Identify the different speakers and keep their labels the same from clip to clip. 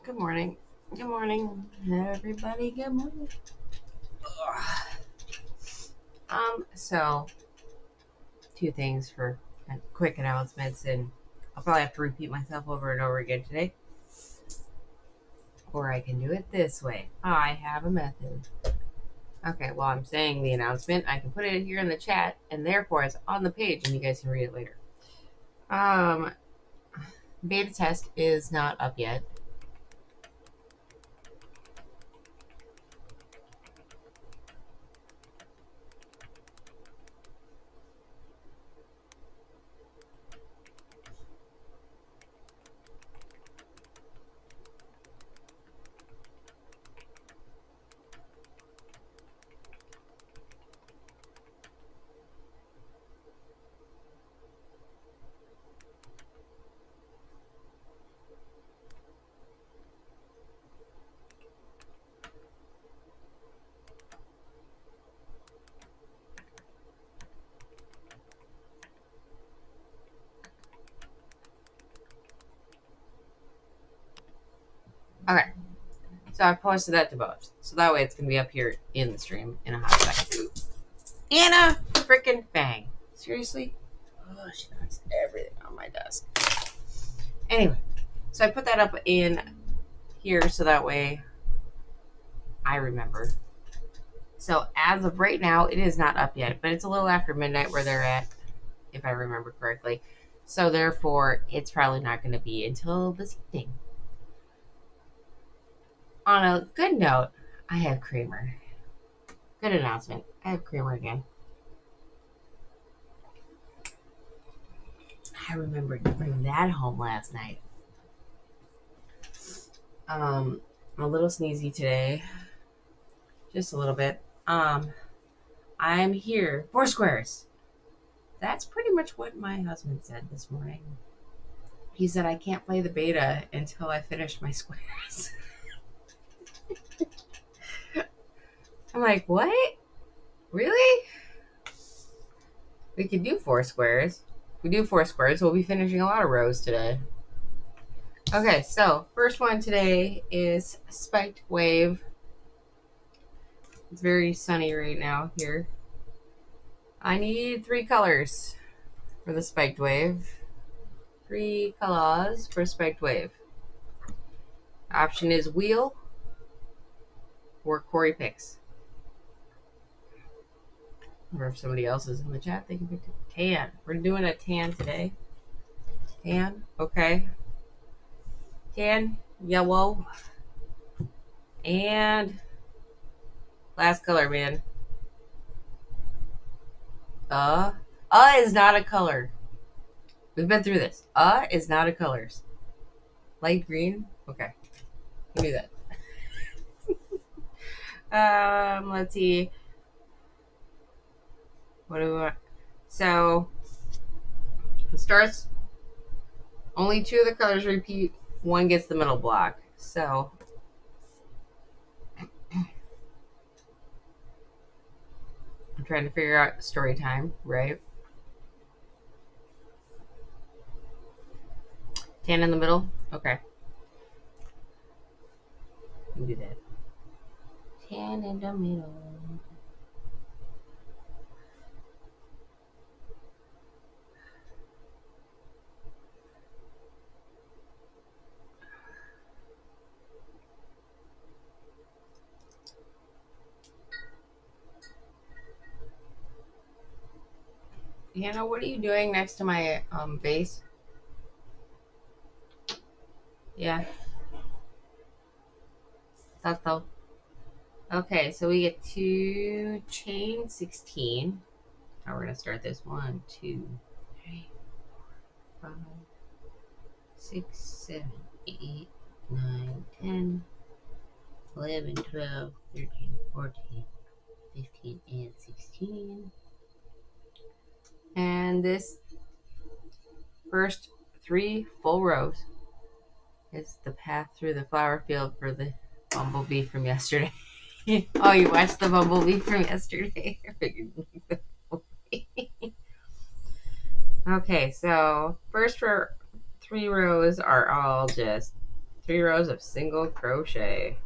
Speaker 1: Good morning. Good morning, everybody. Good morning. So two things for quick announcements, and I'll probably have to repeat myself over and over again today, or I can do it this way. I have a method. Okay, well, I'm saying the announcement. I can put it here in the chat, and therefore it's on the page, and you guys can read it later. Beta test is not up yet. Okay, so I posted that to both, so that way it's gonna be up here in the stream in a hot second. Anna freaking Fang. Seriously? Oh, she knocks everything on my desk. Anyway, so I put that up in here so that way I remember. So as of right now, it is not up yet, but it's a little after midnight where they're at, if I remember correctly. So therefore, it's probably not going to be until this evening. On a good note, I have Kramer. Good announcement. I have Kramer again. I remembered to bring that home last night. I'm a little sneezy today. Just a little bit. I'm here. 4 squares. That's pretty much what my husband said this morning. He said I can't play the beta until I finish my squares. I'm like, what? Really? We could do 4 squares. If we do 4 squares, we'll be finishing a lot of rows today. Okay, so first one today is Spiked Wave. It's very sunny right now here. I need 3 colors for the Spiked Wave. 3 colors for Spiked Wave. Option is wheel or Corey picks. Or if somebody else is in the chat, they can pick tan. We're doing a tan today. Tan, okay. Tan, yellow, and last color, man. Is not a color. We've been through this. Is not a colors. Light green, okay. Give me that. Let's see. What do we want? So it starts. Only 2 of the colors repeat. 1 gets the middle block. So I'm trying to figure out story time, right? Tan in the middle? Okay. We'll do that. Tan in the middle. Hannah, what are you doing next to my vase? Yeah. Thought so. Okay, so we get to chain 16. Now we're gonna start this 1, 2, 3, 4, 5, 6, 7, 8, 9, 10, 11, 12, 13, 14, 15, and 16. And this first 3 full rows is the path through the flower field for the bumblebee from yesterday. Oh, you watched the bumblebee from yesterday? I figured you liked the bumblebee. Okay, so first 3 rows are all just 3 rows of single crochet.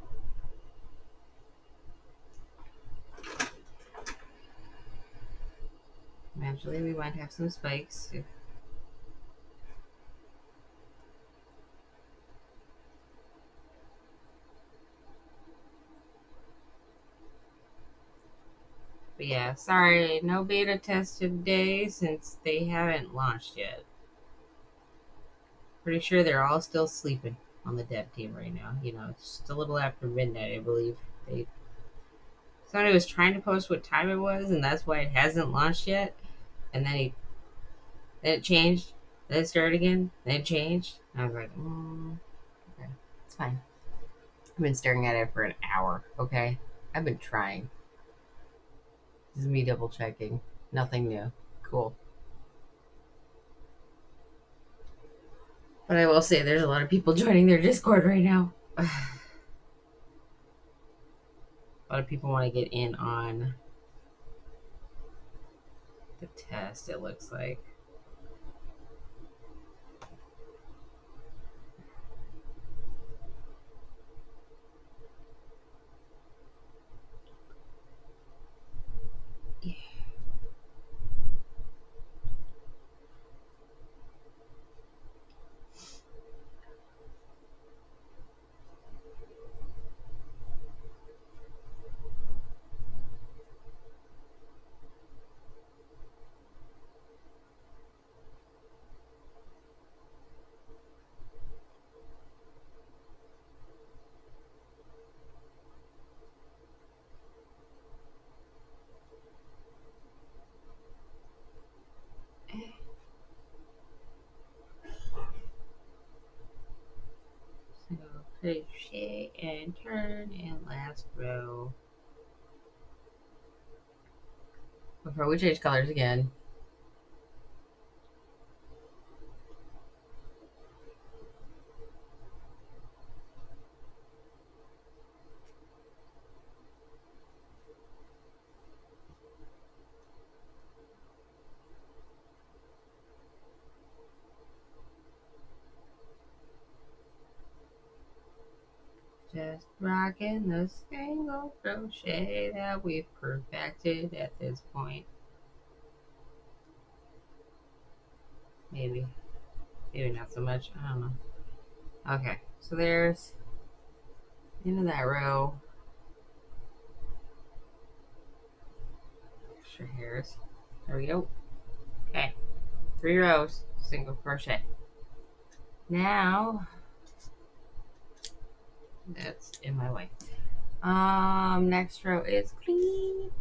Speaker 1: Eventually we might have some spikes. But yeah, sorry, no beta test today since they haven't launched yet. Pretty sure they're all still sleeping on the dev team right now. You know, it's just a little after midnight, I believe. Somebody was trying to post what time it was, and that's why it hasn't launched yet. And then it changed. Then it started again. Then it changed. And I was like, okay, it's fine. I've been staring at it for an hour. Okay, I've been trying. This is me double checking. Nothing new. Cool. But I will say there's a lot of people joining their Discord right now. A lot of people want to get in on the test, it looks like. Yeah. So crochet and turn and last row. Before we change colors again. Just rocking the single crochet that we've perfected at this point. Maybe. Maybe not so much. I don't know. Okay, so there's the end of that row. Extra hairs. There we go. Okay, 3 rows, single crochet. Now, that's in my way. Next row is clean.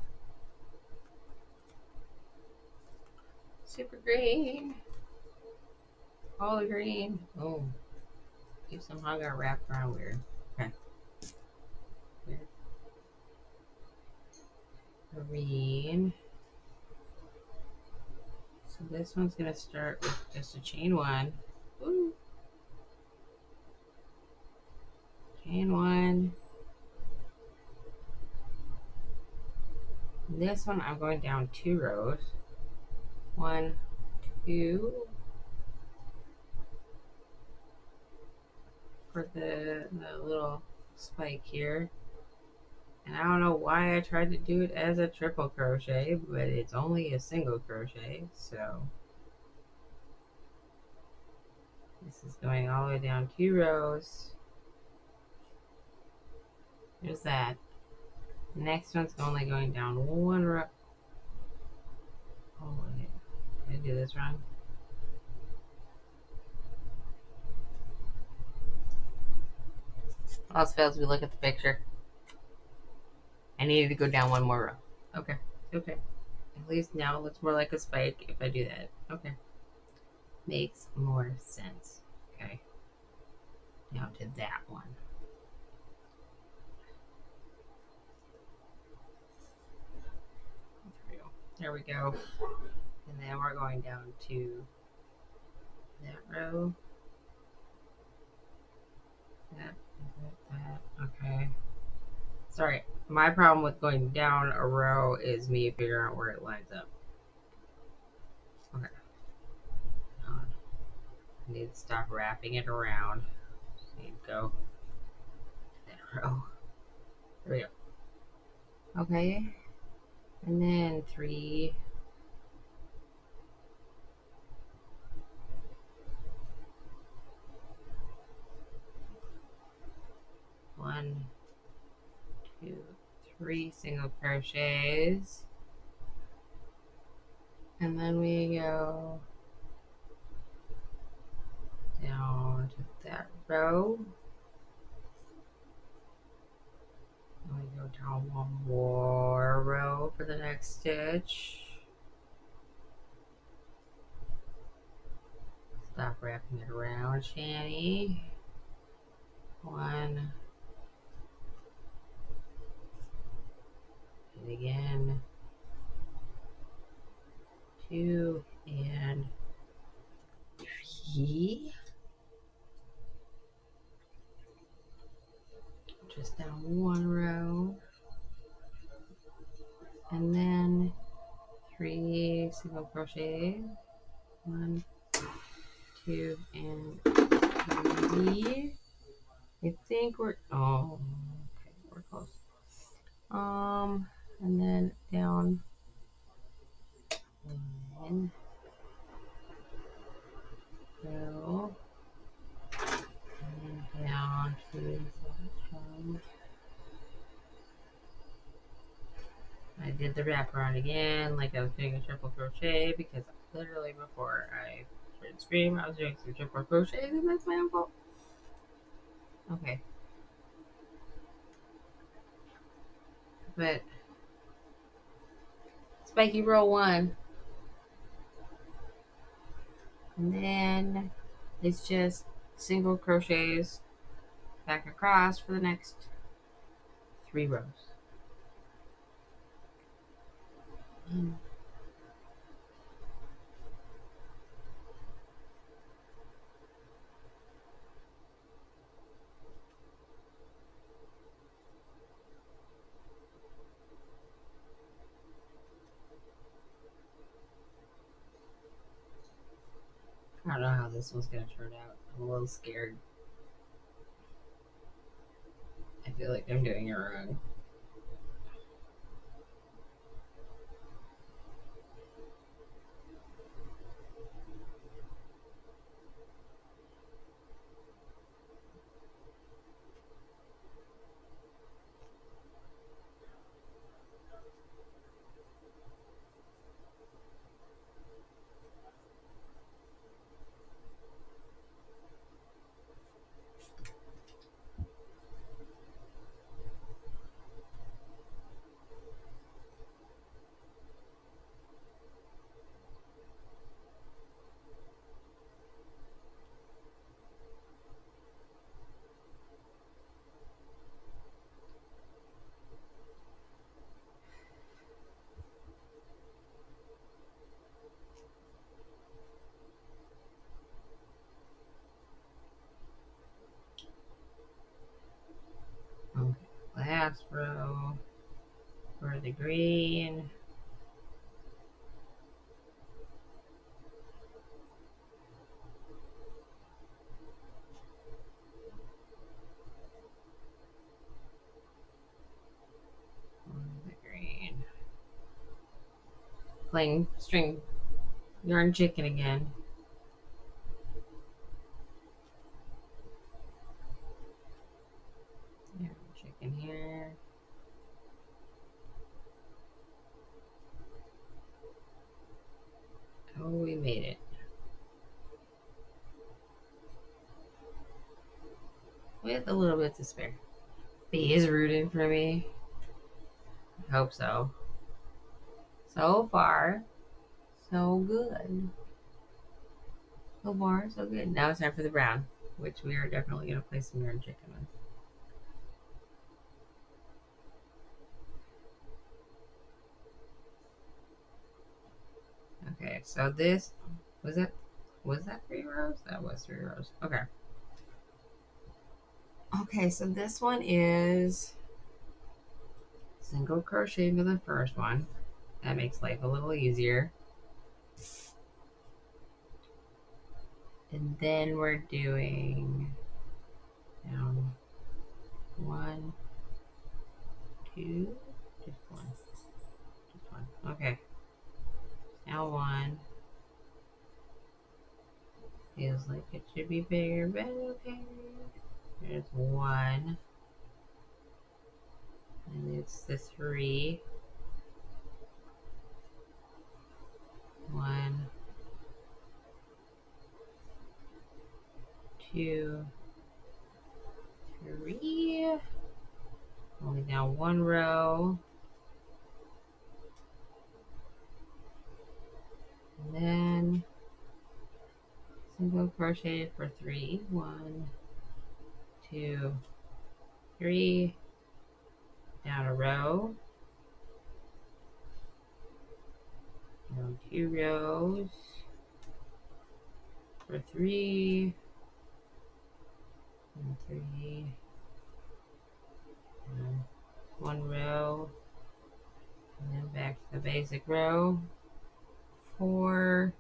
Speaker 1: Super green. All green. Oh, you somehow got wrapped around weird. Okay. Green. So this one's gonna start with just a chain 1. Ooh. Chain 1. This one I'm going down 2 rows. 1, 2. For the little spike here. And I don't know why I tried to do it as a triple crochet, but it's only a single crochet, so this is going all the way down 2 rows. There's that. Next one's only going down 1 row. Oh, wait. Did I do this wrong? All else fails, we look at the picture. I needed to go down 1 more row. Okay. Okay. At least now it looks more like a spike if I do that. Okay. Makes more sense. Okay. Now to that one. There we go. And then we're going down to that row. That. Okay. Sorry. My problem with going down a row is me figuring out where it lines up. Okay. I need to stop wrapping it around. Need to go that row. There we go. Okay. And then 3. 1, 2, 3 single crochets. And then we go down to that row. And we go down one more row for the next stitch. Stop wrapping it around, Shani. 1. And again. 2 and 3. Just down one row. And then 3 single crochet. 1, 2, and 3. I think we're okay, we're close. And then down 1 row, and then down to I did the wraparound again, like I was doing a triple crochet, because literally before I started scream, I was doing some triple crochets, and that's my own fault. Okay. But spiky row 1. And then it's just single crochets back across for the next 3 rows. I don't know how this one's gonna turn out. I'm a little scared. I feel like I'm doing it wrong. Okay, last row for the green. The green. Playing string yarn chicken again. Yarn chicken here. Oh, we made it. With a little bit to spare. B is rooting for me. I hope so. So far, so good. So far, so good. Now it's time for the brown, which we are definitely going to play some yarn chicken with. Okay, so this was that 3 rows? That was 3 rows. Okay. Okay, so this one is single crochet for the first one. That makes life a little easier. And then we're doing Down 1, 2, just one, just one. Okay. Now 1. Feels like it should be bigger, but okay. There's 1. And it's the 3. 1, 2, 3. Only down 1 row. And then single crochet for 3. 1, 2, 3. Down a row. Down 2 rows for 3. And 3. And 1 row. And then back to the basic row. 4.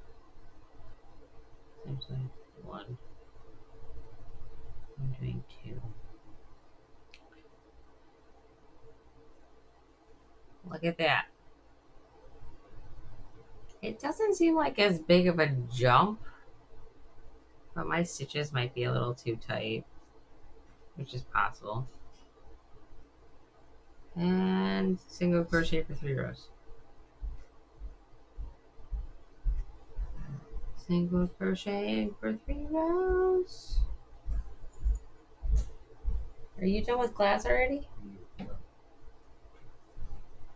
Speaker 1: Essentially 1. I'm doing 2. Look at that. It doesn't seem like as big of a jump, but my stitches might be a little too tight, which is possible. And single crochet for 3 rows. Single crochet for 3 rows. Are you done with class already?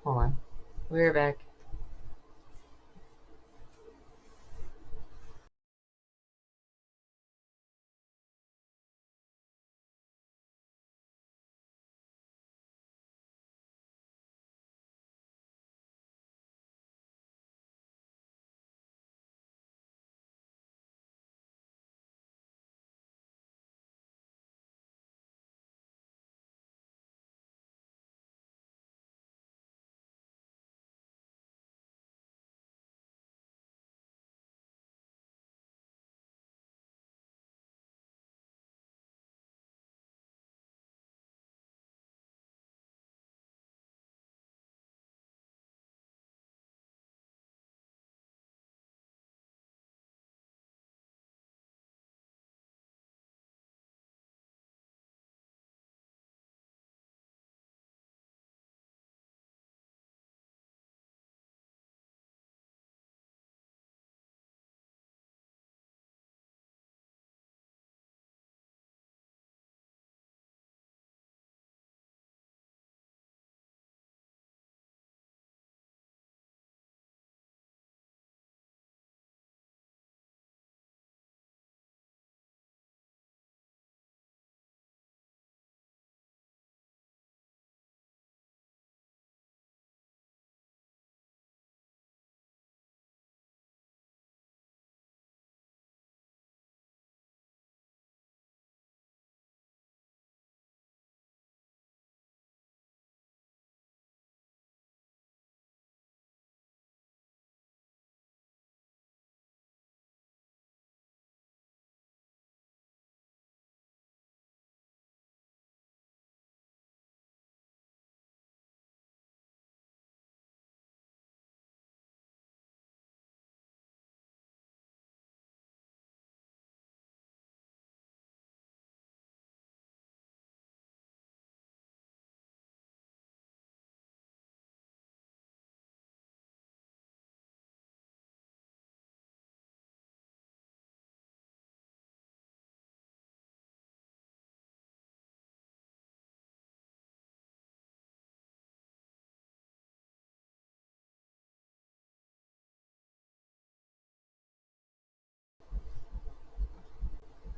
Speaker 1: Hold on. We're back.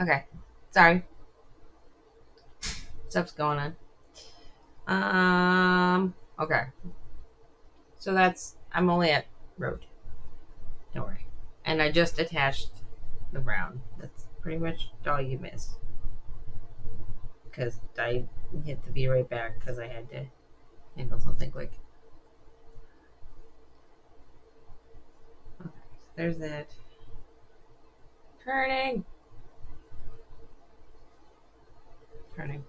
Speaker 1: Okay. Sorry. Stuff's going on. Okay. So I'm only at row 2. Don't worry. And I just attached the brown. That's pretty much all you missed. Because I hit the B right back because I had to handle something quick. Okay, so there's that. Turning. Turning.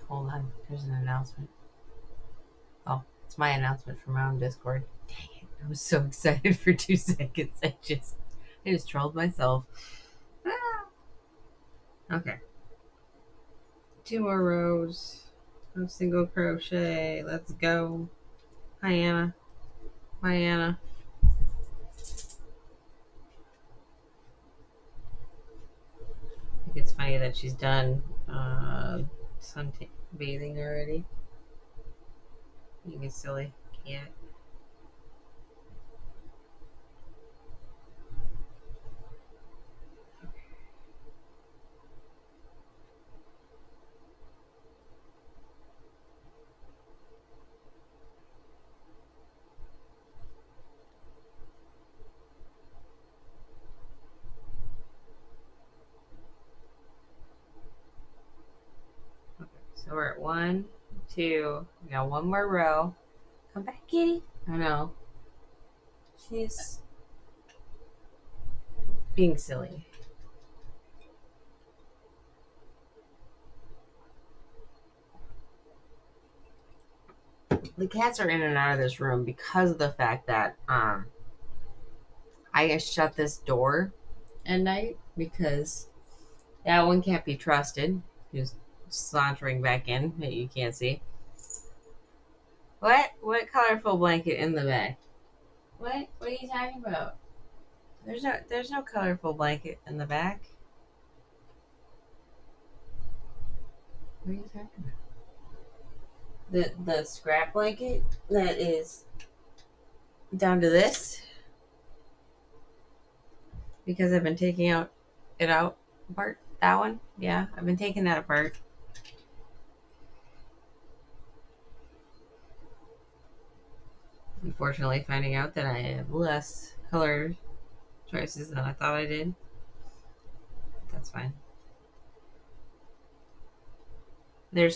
Speaker 1: Hold on. There's an announcement. Oh, it's my announcement from my own Discord. Dang it. I was so excited for 2 seconds. I just trolled myself. Ah. Okay. 2 more rows of single crochet. Let's go. Hi, Anna. Hi, Anna. I think it's funny that she's done bathing already. You silly cat. Okay, so we're at 1, 2. We got 1 more row. Come back, kitty. I know. She's being silly. The cats are in and out of this room because of the fact that I shut this door at night because that one can't be trusted. Who's sauntering back in that you can't see. What colorful blanket in the back? What are you talking about? There's no colorful blanket in the back. What are you talking about? The scrap blanket that is down to this because I've been taking it out apart. That one, yeah, I've been taking that apart. Unfortunately, finding out that I have less color choices than I thought I did. That's fine. By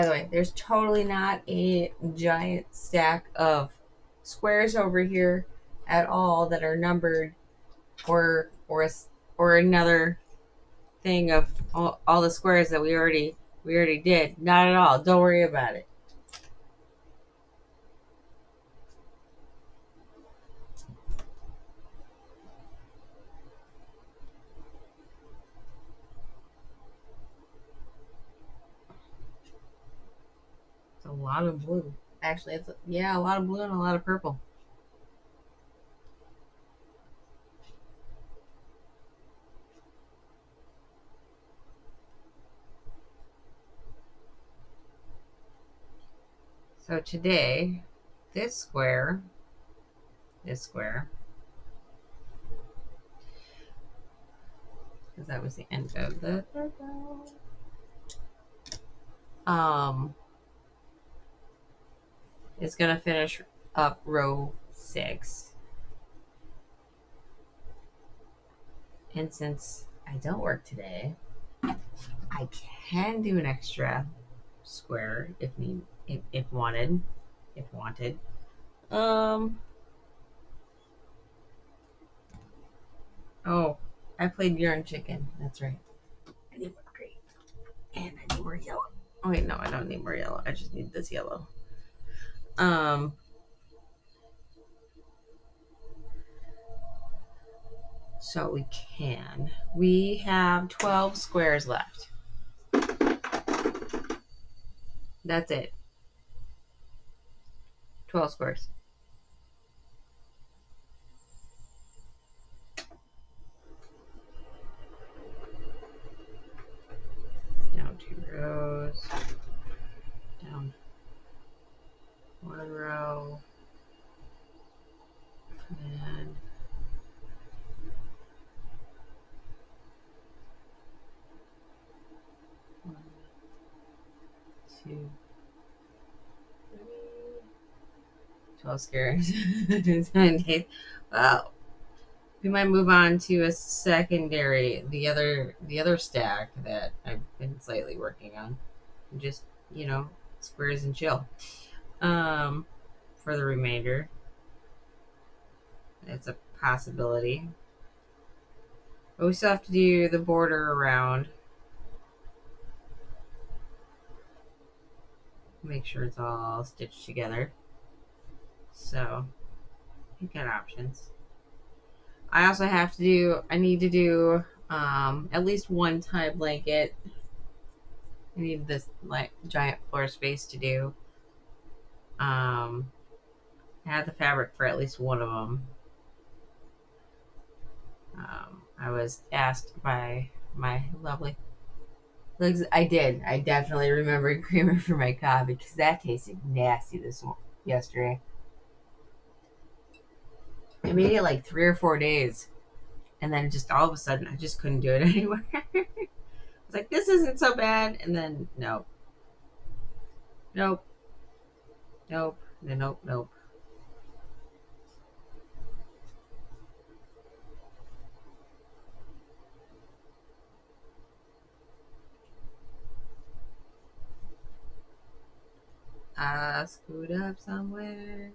Speaker 1: the way, there's totally not a giant stack of squares over here at all that are numbered or another thing of all the squares that we already did. Not at all. Don't worry about it. It's a lot of blue. Actually, a lot of blue and a lot of purple. So today, this square, because that was the end of the third row. Is gonna finish up row 6. And since I don't work today, I can do an extra square if wanted. If wanted. Oh, I played Yarn Chicken. That's right. I need more green. And I need more yellow. Oh wait, no, I don't need more yellow. I just need this yellow. So we can. We have 12 squares left. That's it. 12 squares. Down 2 rows. Down 1 row. And one, 2, 3. 12 squares. Well, we might move on to a secondary, the other stack that I've been slightly working on. Just, squares and chill. For the remainder. It's a possibility. But we still have to do the border around. Make sure it's all stitched together. So you've got options. I also have to do, I need to do at least one tie blanket. I need this like giant floor space to do. I had the fabric for at least one of them. I was asked by my lovely. I did. I definitely remembered creamer for my coffee because that tasted nasty yesterday. I made it like 3 or 4 days, and then just all of a sudden, I just couldn't do it anymore. I was like, "This isn't so bad," and then nope, nope, nope, nope, nope. I screwed up somewhere,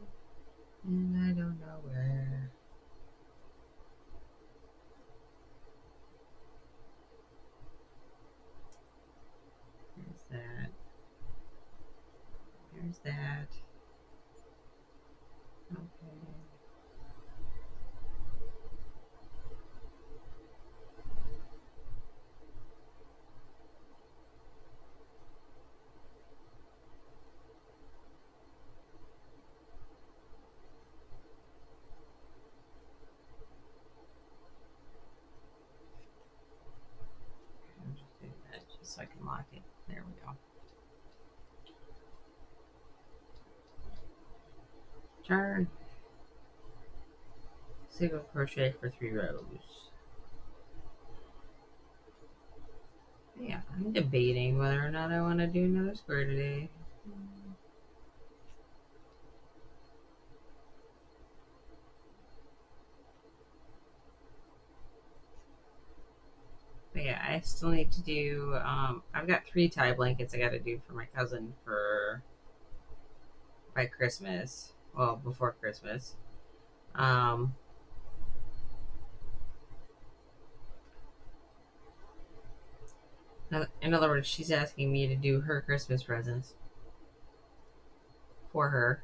Speaker 1: and I don't know where. There's that. There's that. Okay. I'm just doing that just so I can lock it. There we go. Turn. Single crochet for 3 rows. Yeah, I'm debating whether or not I want to do another square today. But yeah, I still need to do. I've got 3 tie blankets I got to do for my cousin for by Christmas. Well, before Christmas. Um, in other words, she's asking me to do her Christmas presents for her.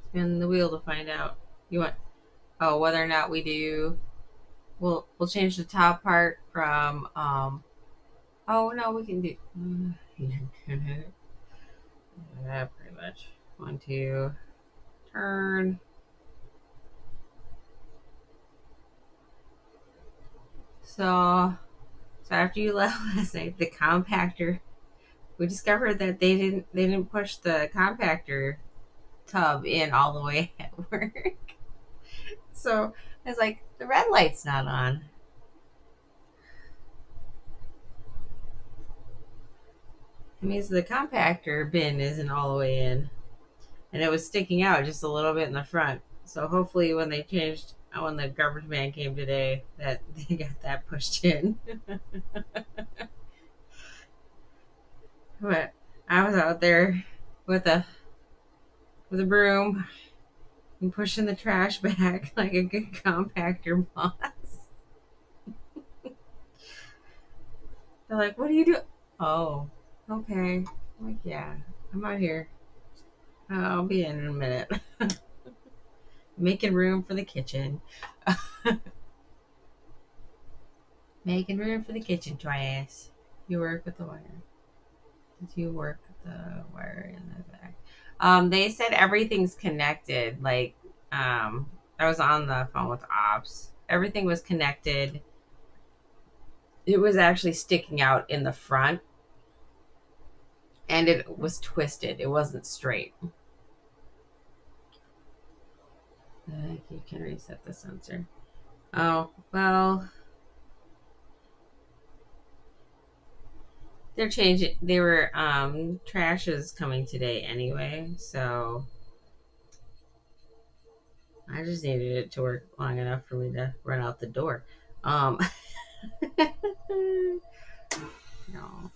Speaker 1: Spin the wheel to find out. You want whether or not we do. We'll change the top part from Oh no, we can do. Yeah, pretty much. 1, 2, turn. So after you left last night, the compactor. We discovered that they didn't push the compactor tub in all the way at work. So it's like the red light's not on. It means the compactor bin isn't all the way in, and it was sticking out just a little bit in the front. So hopefully, when the garbage man came today, that they got that pushed in. But I was out there with a broom and pushing the trash back like a good compactor boss. They're like, "What do you do?" Oh, okay. I'm like, yeah, I'm out here. I'll be in a minute. Making room for the kitchen. Making room for the kitchen, twice. You work with the wire. Did you work with the wire in the back? They said everything's connected. I was on the phone with ops. Everything was connected. It was actually sticking out in the front, and it was twisted. It wasn't straight. You can reset the sensor. Oh, well, they're changing. They were, trash is coming today anyway, so I just needed it to work long enough for me to run out the door. Um, no.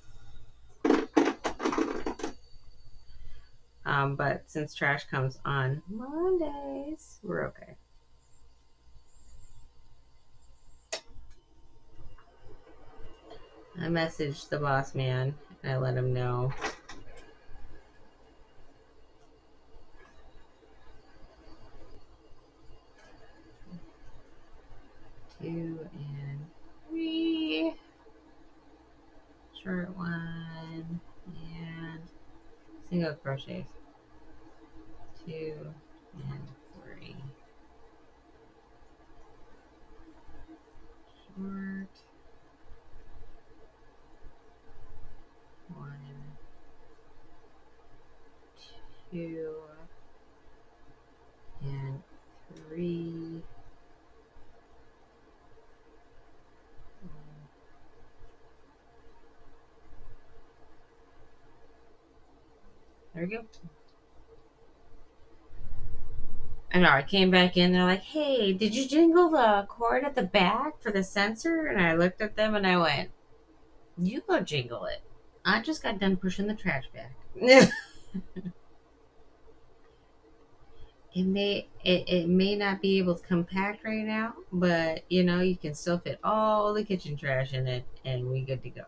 Speaker 1: But since trash comes on Mondays, we're okay. I messaged the boss man and I let him know. Two and three. Short one and single crochets. Two and three. Short one, two, and three. There we go. I know, I came back in, they're like, hey, did you jingle the cord at the back for the sensor? And I looked at them and I went, you go jingle it. I just got done pushing the trash back. It may not be able to compact right now, but you know, you can still fit all the kitchen trash in it and we good to go.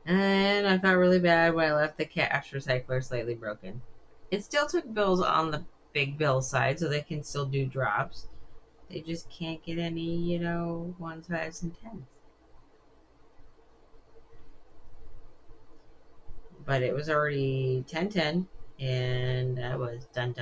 Speaker 1: And I felt really bad when I left the cash recycler slightly broken. It still took bills on the big bill side, so they can still do drops. They just can't get any, you know, ones, fives, and tens. But it was already 10:10, and I was done.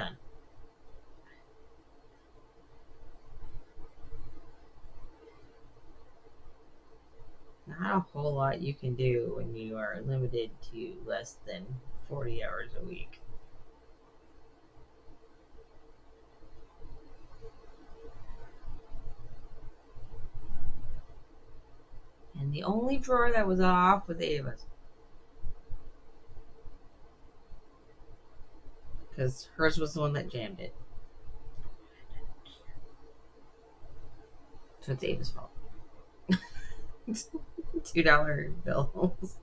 Speaker 1: Not a whole lot you can do when you are limited to less than 40 hours a week. And the only drawer that was off was Ava's. Because hers was the one that jammed it. So it's Ava's fault. $2 bills.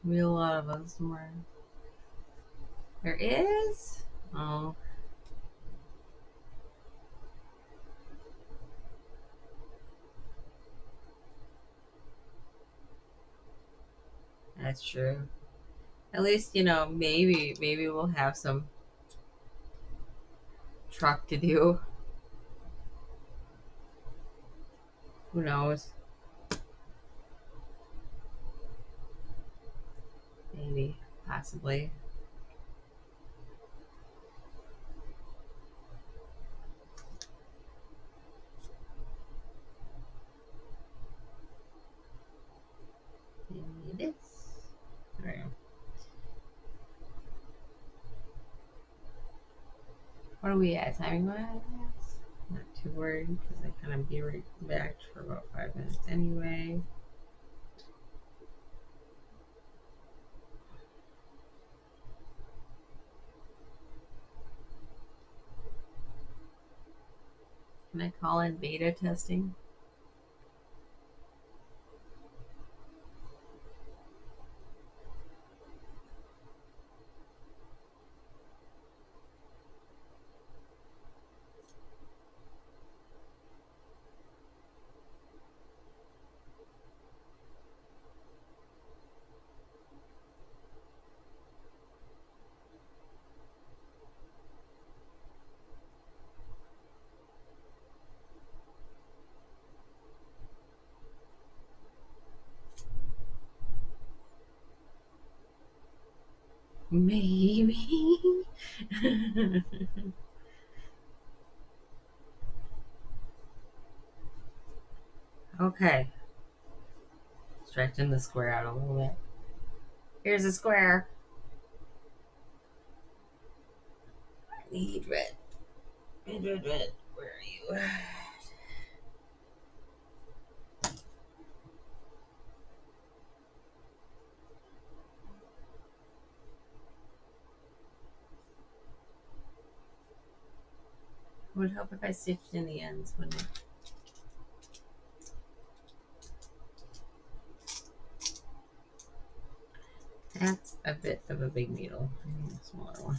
Speaker 1: We a lot of us more. There is? Oh, that's true. At least, you know, maybe we'll have some truck to do. Who knows? Maybe. Possibly. Maybe it is. Alright. What are we at? Timing wise? Not too worried because I kind of be right back for about 5 minutes anyway. Can I call in beta testing? Maybe. Okay. Stretching the square out a little bit. Here's a square. I need red. Red, red, red. Where are you? It would help if I stitched in the ends, wouldn't it? That's a bit of a big needle. I need a smaller one.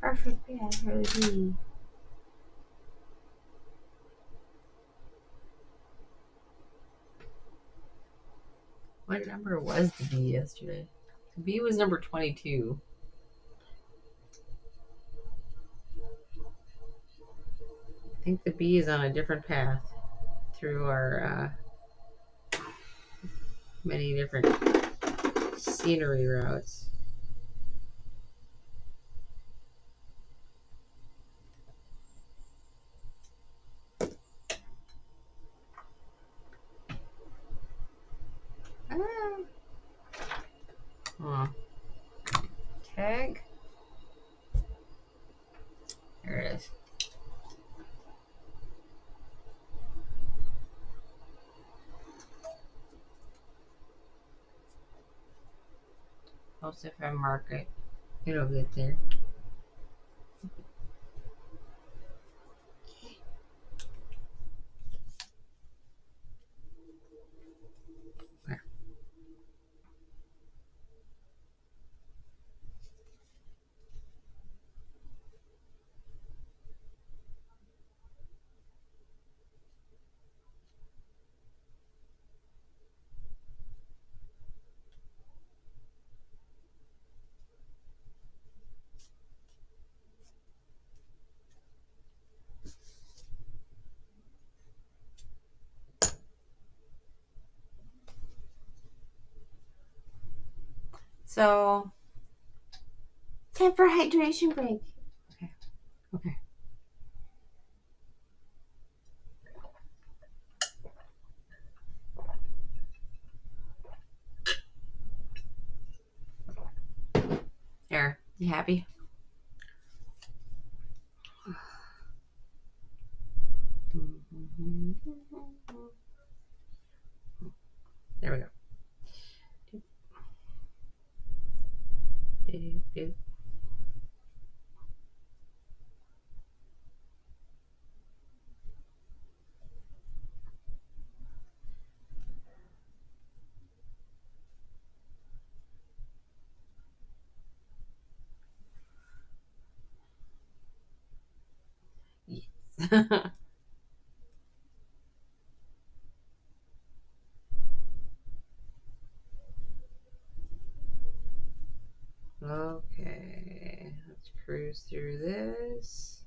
Speaker 1: Perfect, yeah, really. What number was the bee yesterday? The bee was number 22. I think the bee is on a different path through our many different scenery routes. Ah. Oh. Tag. There it is. Most if I mark it, it'll get there. There. So, time for a hydration break. Okay. Okay. There. You happy? There we go. Yes. Okay. Let's cruise through this.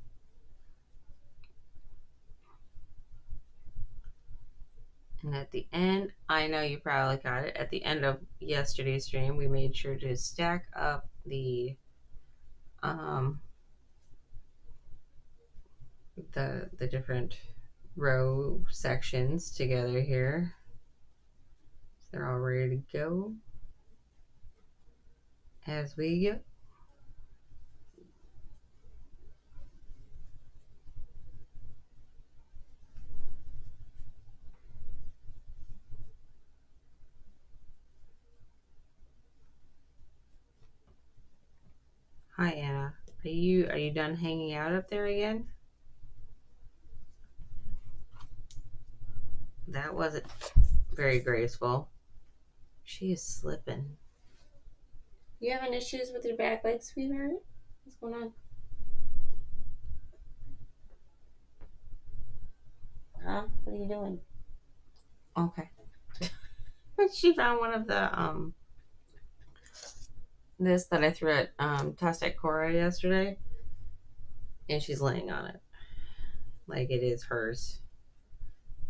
Speaker 1: And at the end, I know you probably got it. At the end of yesterday's stream, we made sure to stack up um the different row sections together here. So they're all ready to go as we go. Hi Anna. Are you done hanging out up there again? That wasn't very graceful. She is slipping. You having issues with your back leg, sweetheart? What's going on? Huh? What are you doing? Okay. She found one of the this that I threw at Tossed at Cora yesterday, and she's laying on it. like it is hers.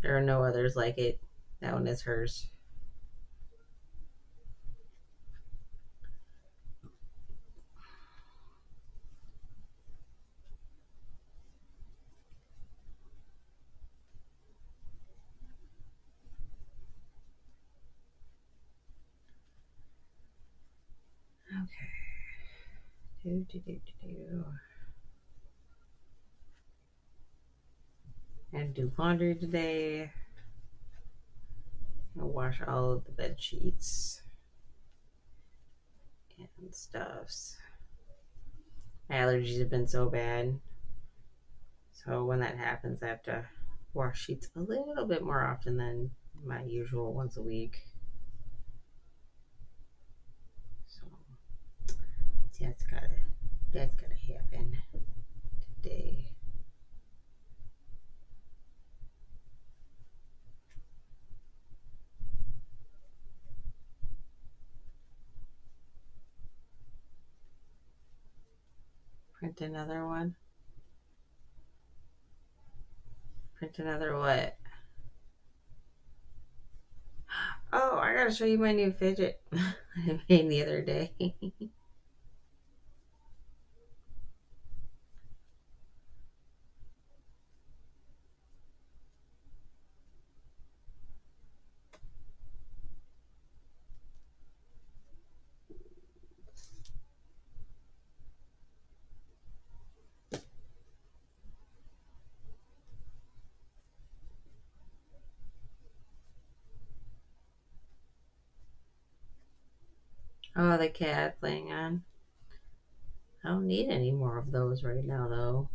Speaker 1: There are no others like it. That one is hers. Okay. And do laundry today. I'll wash all of the bed sheets and stuffs. My allergies have been so bad. So when that happens, I have to wash sheets a little bit more often than my usual once a week. So that's gotta happen today. Print another one. Print another what? Oh, I gotta show you my new fidget I made the other day. Oh, the cat playing on. I don't need any more of those right now, though.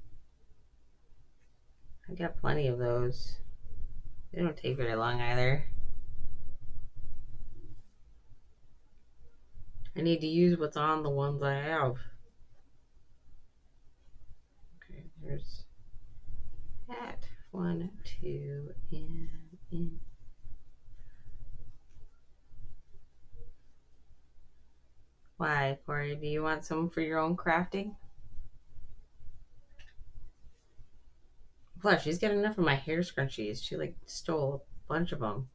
Speaker 1: I got plenty of those. They don't take very long either. I need to use what's on the ones I have. Okay, there's that. 1, 2, and in. Why, Corey? Do you want some for your own crafting? Plus, she's got enough of my hair scrunchies. She like stole a bunch of them.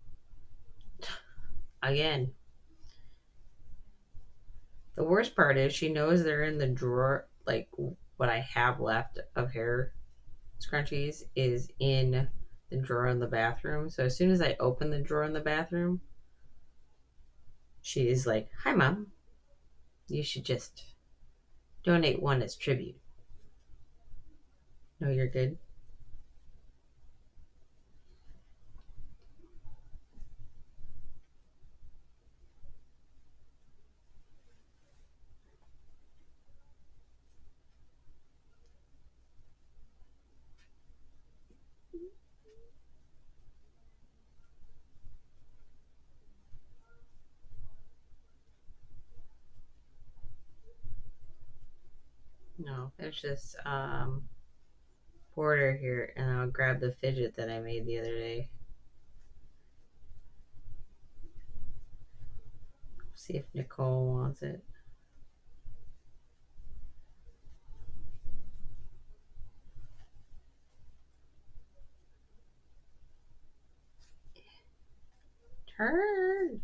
Speaker 1: Again. The worst part is she knows they're in the drawer. Like what I have left of hair scrunchies is in the drawer in the bathroom. So as soon as I open the drawer in the bathroom, she is like, "Hi, Mom. You should just donate one as tribute." No, you're good. No, it's just border here, and I'll grab the fidget that I made the other day. See if Nicole wants it. Turn.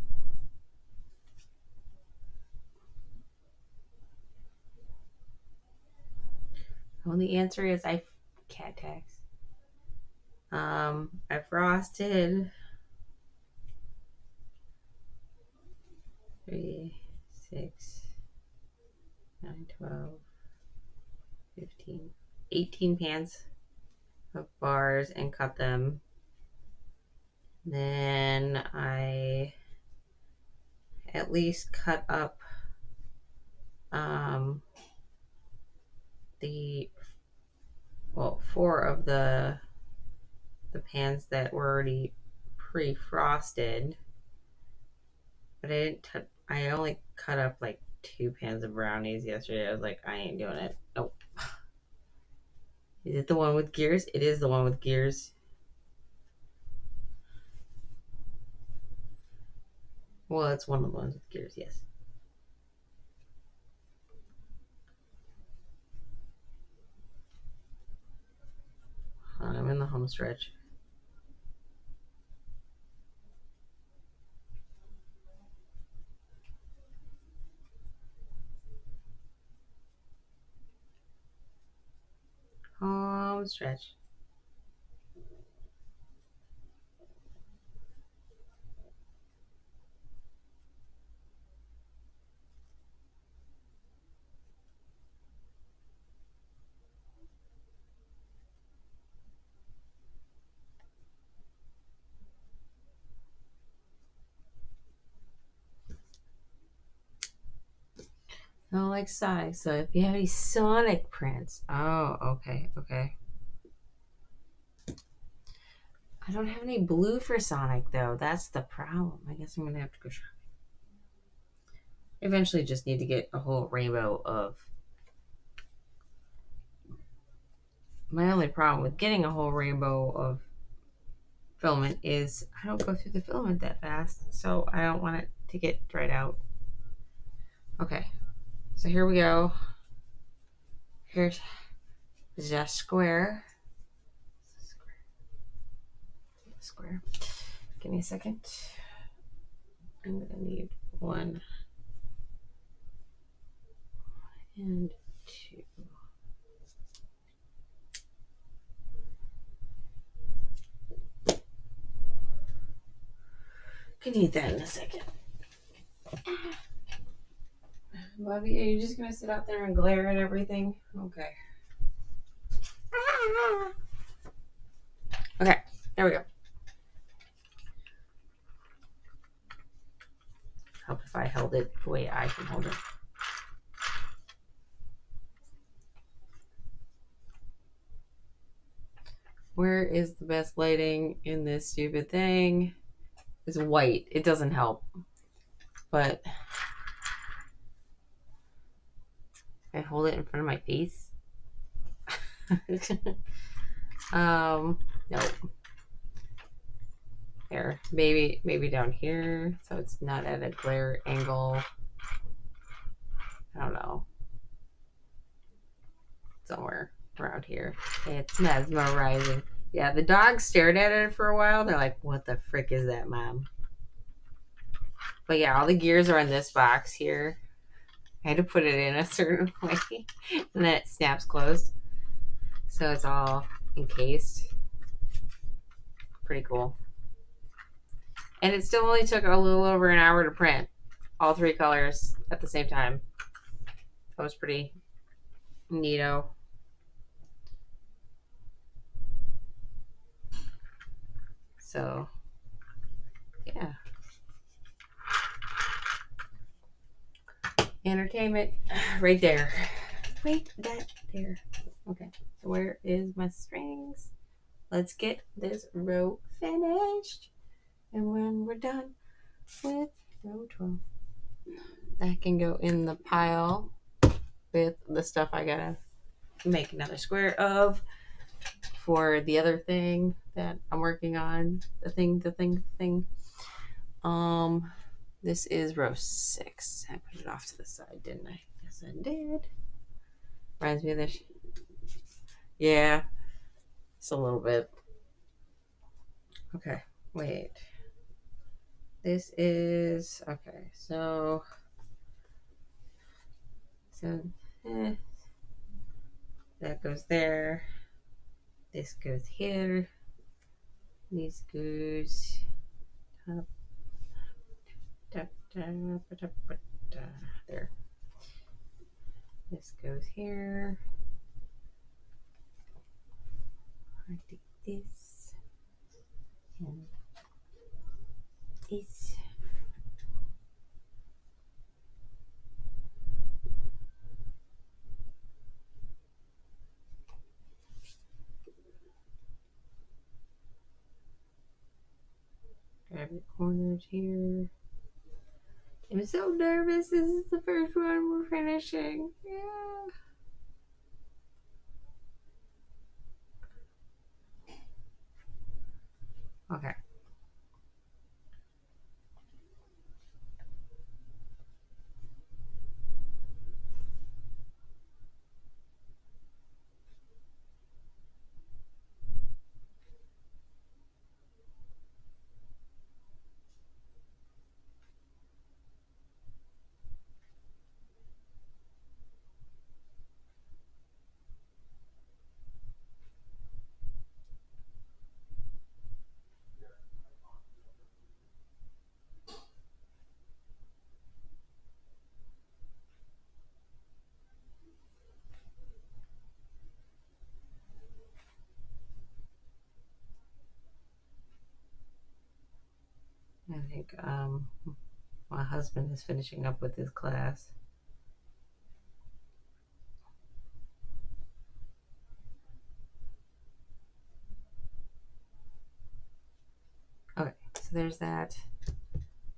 Speaker 1: Well, the answer is cat tax. I frosted 3, 6, 9, 12, 15, 18 pans of bars and cut them. Then I at least cut up the 4 of the pans that were already pre-frosted, but I only cut up like 2 pans of brownies yesterday. I was like, I ain't doing it. Nope. Is it the one with gears? It is the one with gears. Well, it's one of the ones with gears, yes. I'm in home stretch. Home stretch. Oh, like Sonic. So if you have any Sonic prints. Oh, okay, okay. I don't have any blue for Sonic, though. That's the problem. I guess I'm going to have to go shopping. Eventually just need to get a whole rainbow of... My only problem with getting a whole rainbow of filament is I don't go through the filament that fast, so I don't want it to get dried out. Okay, so here we go. Here's the square. Square. Give me a second. I'm gonna need 1 and 2. Can eat that in a second. Bobby, are you just gonna sit out there and glare at everything? Okay. Okay, there we go. Help if I held it the way I can hold it. Where is the best lighting in this stupid thing? It's white. It doesn't help. But I hold it in front of my face. No. There. Maybe down here so it's not at a glare angle. I don't know. Somewhere around here. It's mesmerizing. Yeah, the dogs stared at it for a while. They're like, what the frick is that, Mom? But yeah, all the gears are in this box here. I had to put it in a certain way. And then it snaps closed. So it's all encased. Pretty cool. And it still only took a little over an hour to print all 3 colors at the same time. That was pretty neato. So, yeah. Entertainment right there. Right that there. Okay, so where is my strings? Let's get this row finished. And when we're done with row 12, that can go in the pile with the stuff I gotta make another square of for the other thing that I'm working on. The thing. This is row 6. I put it off to the side, didn't I? Yes, I did. Reminds me of this. Yeah, it's a little bit. Okay, wait. This is okay. So that goes there. This goes here. This goes up, there. This goes here. I take this and this. Grab the corners here. I'm so nervous. This is the first one we're finishing. Yeah. Okay. think my husband is finishing up with his class. Okay, so there's that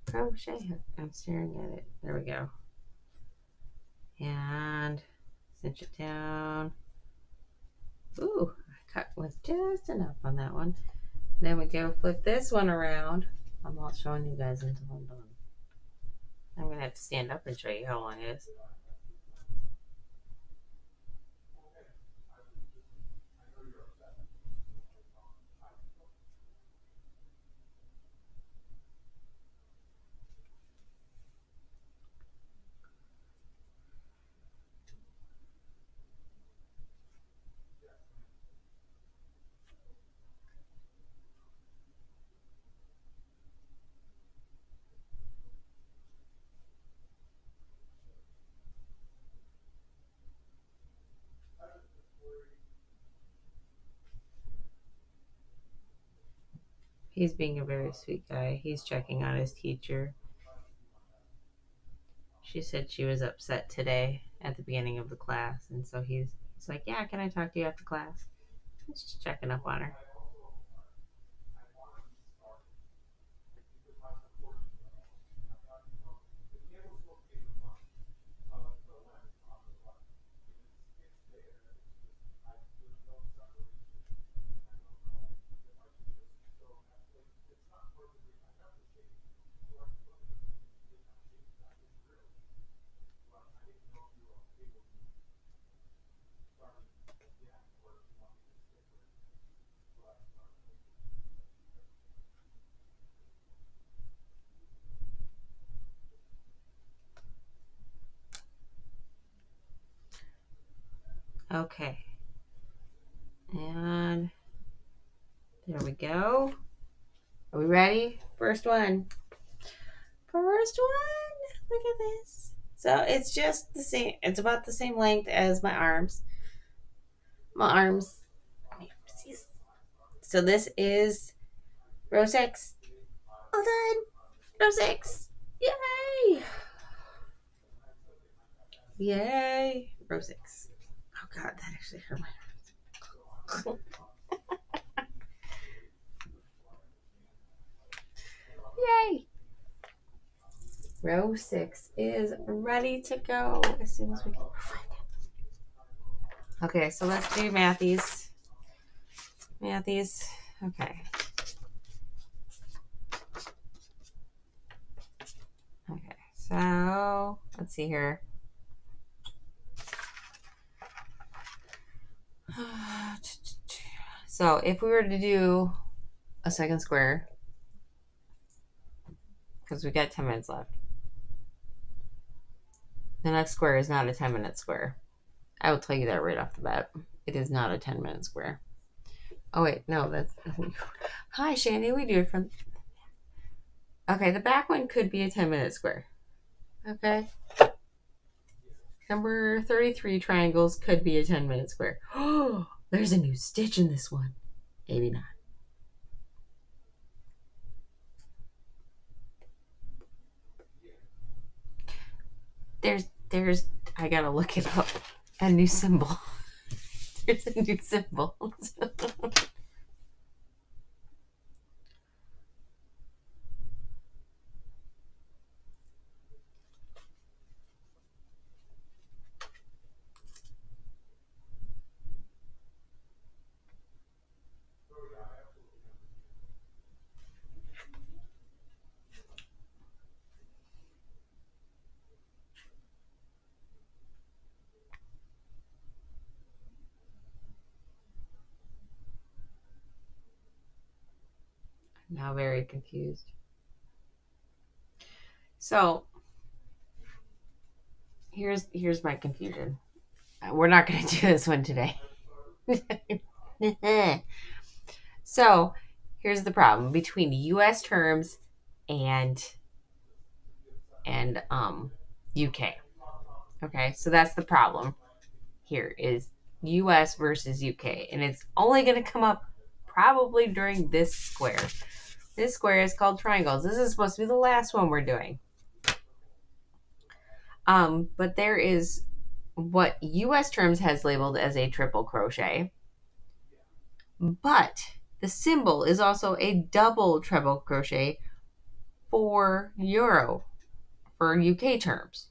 Speaker 1: crochet hook. I'm staring at it. There we go. And cinch it down. Ooh, I cut with just enough on that one. Then we go flip this one around. I'm not showing you guys until I'm done. I'm gonna have to stand up and show you how long it is. He's being a very sweet guy. He's checking on his teacher. She said she was upset today at the beginning of the class, and so he's like, "Yeah, can I talk to you after class?" He's just checking up on her. Okay, and there we go. Are we ready? First one. First one. Look at this. So it's just the same. It's about the same length as my arms. My arms. So this is row 6. All done. Row 6. Yay! Yay! Row 6. Oh God, that actually hurt my arms. Yay! Row 6 is ready to go as soon as we can find it. Okay, so let's do Matthews. Matthews. Okay. Okay, so let's see here. So if we were to do a second square, because we got 10 minutes left, the next square is not a 10-minute square. I will tell you that right off the bat. It is not a 10-minute square. Oh, wait, no, that's... Hi, Shandy, we do it from... Okay, the back one could be a 10-minute square. Okay. Number 33 triangles could be a 10-minute square. Oh, there's a new stitch in this one. Maybe not. There's, I gotta look it up. A new symbol. There's a new symbol. Now very confused. So here's my confusion. We're not going to do this one today. So here's the problem between U.S. terms and UK. Okay, so that's the problem here is US versus UK, and it's only going to come up probably during this square. This square is called triangles. This is supposed to be the last one we're doing. But there is what U.S. Terms has labeled as a triple crochet, but the symbol is also a double treble crochet for Euro, for UK terms.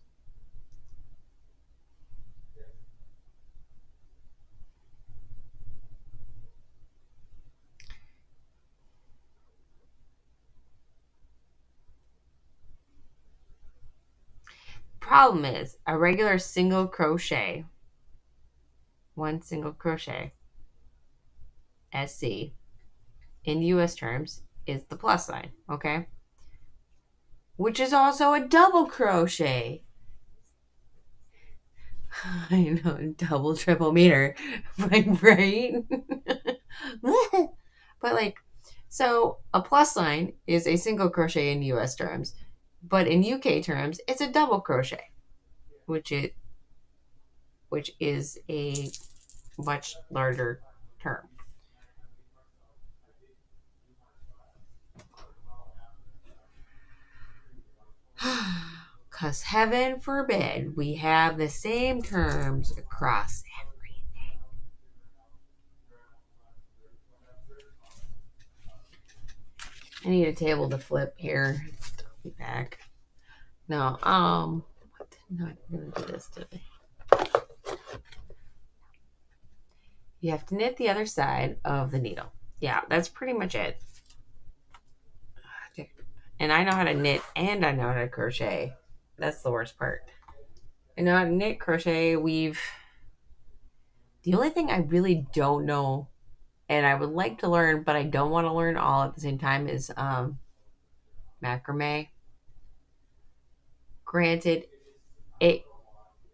Speaker 1: Problem is, a regular single crochet, one single crochet, SC, in US terms, is the plus sign, okay? Which is also a double crochet. I know, double, triple meter, my brain. But like, so a plus sign is a single crochet in US terms, but in UK terms, it's a double crochet, which is a much larger term. Because heaven forbid we have the same terms across everything. I need a table to flip here. Be back. No, I'm not gonna do this today. You have to knit the other side of the needle. Yeah, that's pretty much it. And I know how to knit and I know how to crochet. That's the worst part. I know how to knit, crochet, weave. The only thing I really don't know and I would like to learn, but I don't want to learn all at the same time is macrame. Granted, it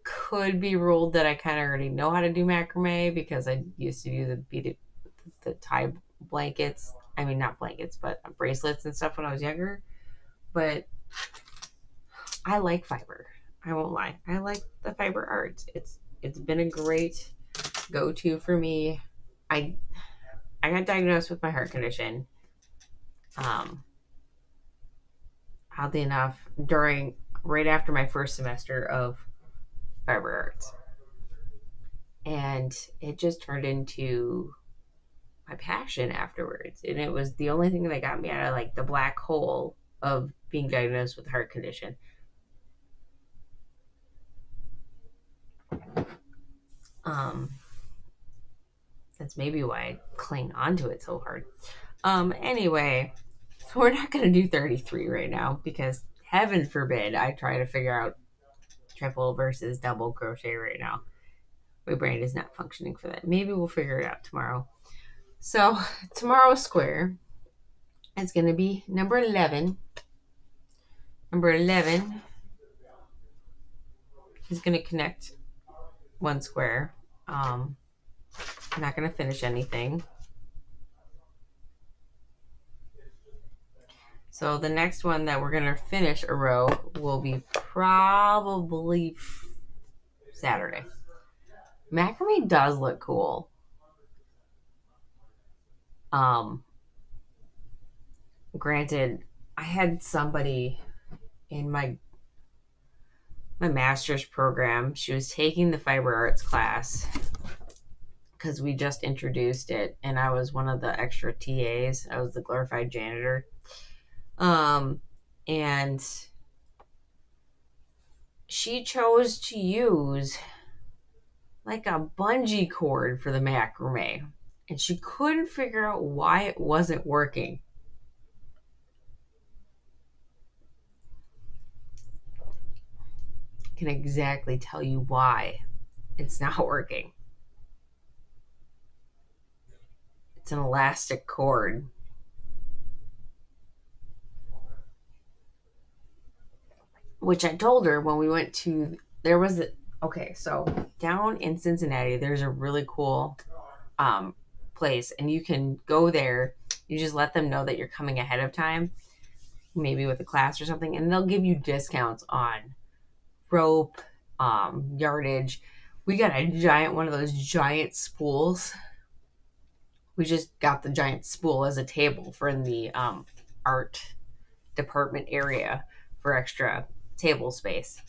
Speaker 1: could be ruled that I kind of already know how to do macrame because I used to do the tie blankets. I mean, not blankets, but bracelets and stuff when I was younger. But I like fiber. I won't lie. I like the fiber art. It's been a great go-to for me. I got diagnosed with my heart condition. Oddly enough, right after my first semester of fiber arts. And it just turned into my passion afterwards. And it was the only thing that got me out of like the black hole of being diagnosed with a heart condition. That's maybe why I cling onto it so hard. Anyway, so we're not going to do 33 right now because heaven forbid I try to figure out triple versus double crochet right now. My brain is not functioning for that. Maybe we'll figure it out tomorrow. So tomorrow's square is going to be number 11. Number 11 is going to connect one square. I'm not going to finish anything. So the next one that we're going to finish a row will be probably Saturday. Macrame does look cool. Granted, I had somebody in my master's program. She was taking the fiber arts class because we just introduced it, and I was one of the extra TAs. I was the glorified janitor. And she chose to use like a bungee cord for the macrame, and she couldn't figure out why it wasn't working. I can exactly tell you why it's not working. It's an elastic cord. Which I told her when we went to, okay, so down in Cincinnati, there's a really cool place, and you can go there. You just let them know that you're coming ahead of time, maybe with a class or something, and they'll give you discounts on rope, yardage. We got one of those giant spools. We just got the giant spool as a table for in the art department area for extra table space.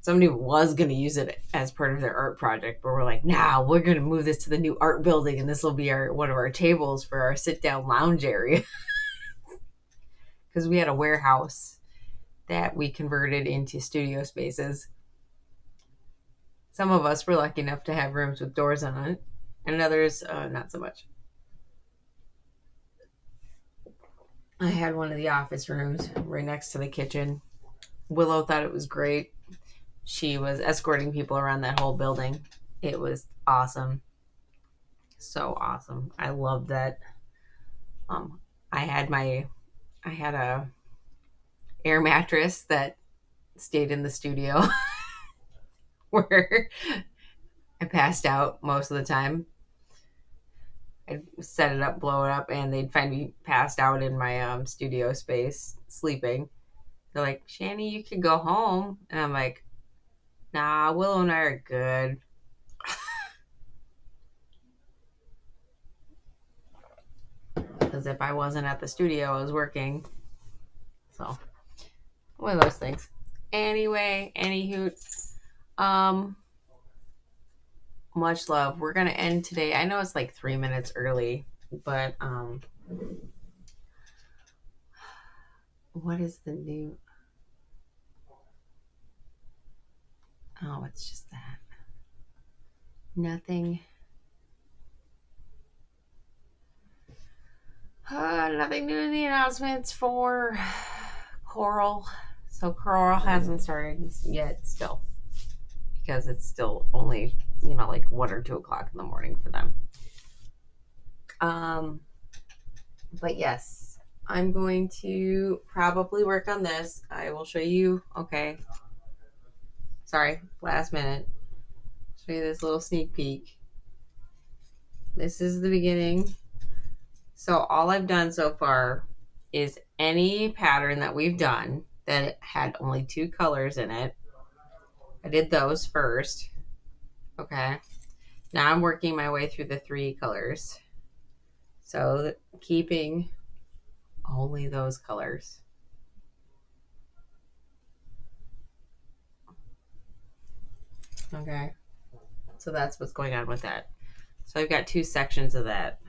Speaker 1: Somebody was going to use it as part of their art project, but we're like, nah, we're going to move this to the new art building, and this will be one of our tables for our sit down lounge area. Because we had a warehouse that we converted into studio spaces. Some of us were lucky enough to have rooms with doors on it, and others not so much. I had one of the office rooms right next to the kitchen. Willow thought it was great. She was escorting people around that whole building. It was awesome. So awesome. I loved that. Um, I had a air mattress that stayed in the studio where I passed out most of the time. I'd set it up, blow it up, and they'd find me passed out in my studio space sleeping. They're like, Shani, you could go home. And I'm like, nah, Willow and I are good. Because if I wasn't at the studio, I was working. So, one of those things. Anyway, anywho, much love. We're gonna end today. I know it's like 3 minutes early, but what is the new? Oh, it's just that. Nothing. Nothing new in the announcements for Coral. So Coral hasn't started yet still. Because it's still only, like 1 or 2 o'clock in the morning for them. But yes, I'm going to probably work on this. I will show you. Okay. Sorry, last minute. Show you this little sneak peek. This is the beginning. So all I've done so far is any pattern that we've done that had only 2 colors in it. I did those first. Okay. Now I'm working my way through the 3 colors. So keeping only those colors. Okay. So that's what's going on with that. So I've got 2 sections of that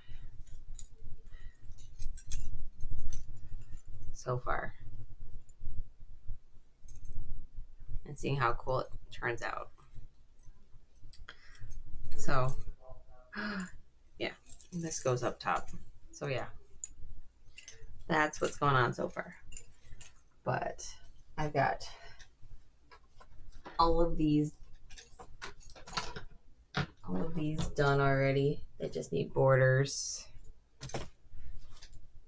Speaker 1: so far. And seeing how cool it turns out. So, yeah, this goes up top. So, yeah, that's what's going on so far. But I've got all of these done already. They just need borders.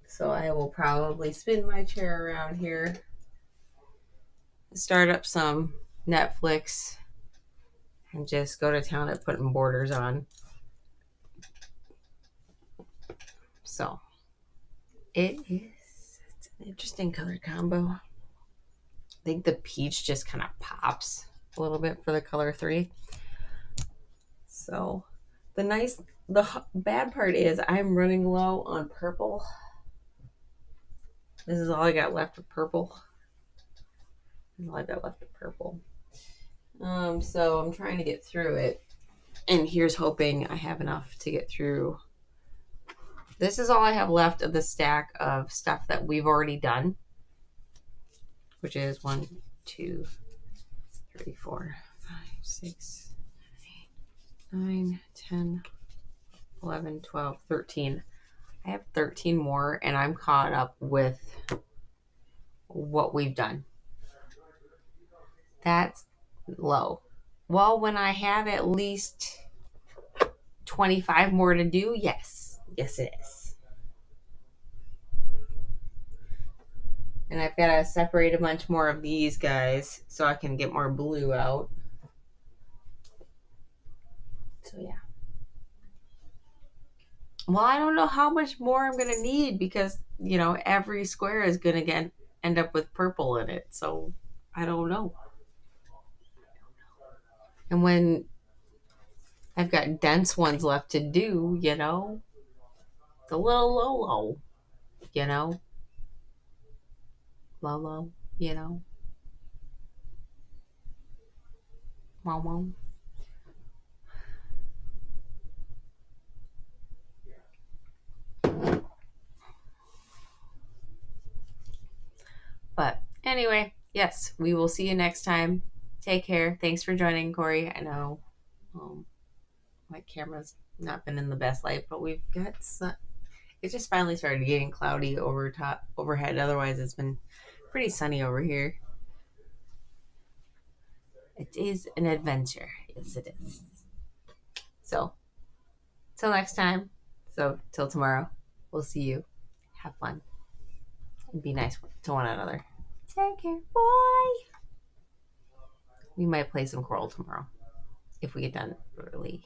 Speaker 1: So I will probably spin my chair around here, start up some Netflix, and just go to town at putting borders on. So it's an interesting color combo. I think the peach just kind of pops a little bit for the color 3. So the bad part is I'm running low on purple. This is all I got left of purple. So I'm trying to get through it. And here's hoping I have enough to get through. This is all I have left of the stack of stuff that we've already done, which is 1, 2, 3, 4, 5, 6, 8, 9, 10, 11, 12, 13. I have 13 more, and I'm caught up with what we've done. That's low. Well, when I have at least 25 more to do, yes. Yes, it is. And I've got to separate a bunch more of these guys so I can get more blue out. So, yeah. Well, I don't know how much more I'm going to need because, every square is going to end up with purple in it. So, I don't know. And when I've got dense ones left to do, it's a little low, Lolo, you know. Momo. But anyway, yes, we will see you next time. Take care. Thanks for joining, Corey. I know my camera's not been in the best light, but we've got sun. It just finally started getting cloudy overhead. Otherwise, it's been pretty sunny over here. It is an adventure. Yes, it is. So, till next time. So, till tomorrow, we'll see you. Have fun and be nice to one another. Take care. Bye. We might play some Coral tomorrow if we get done early.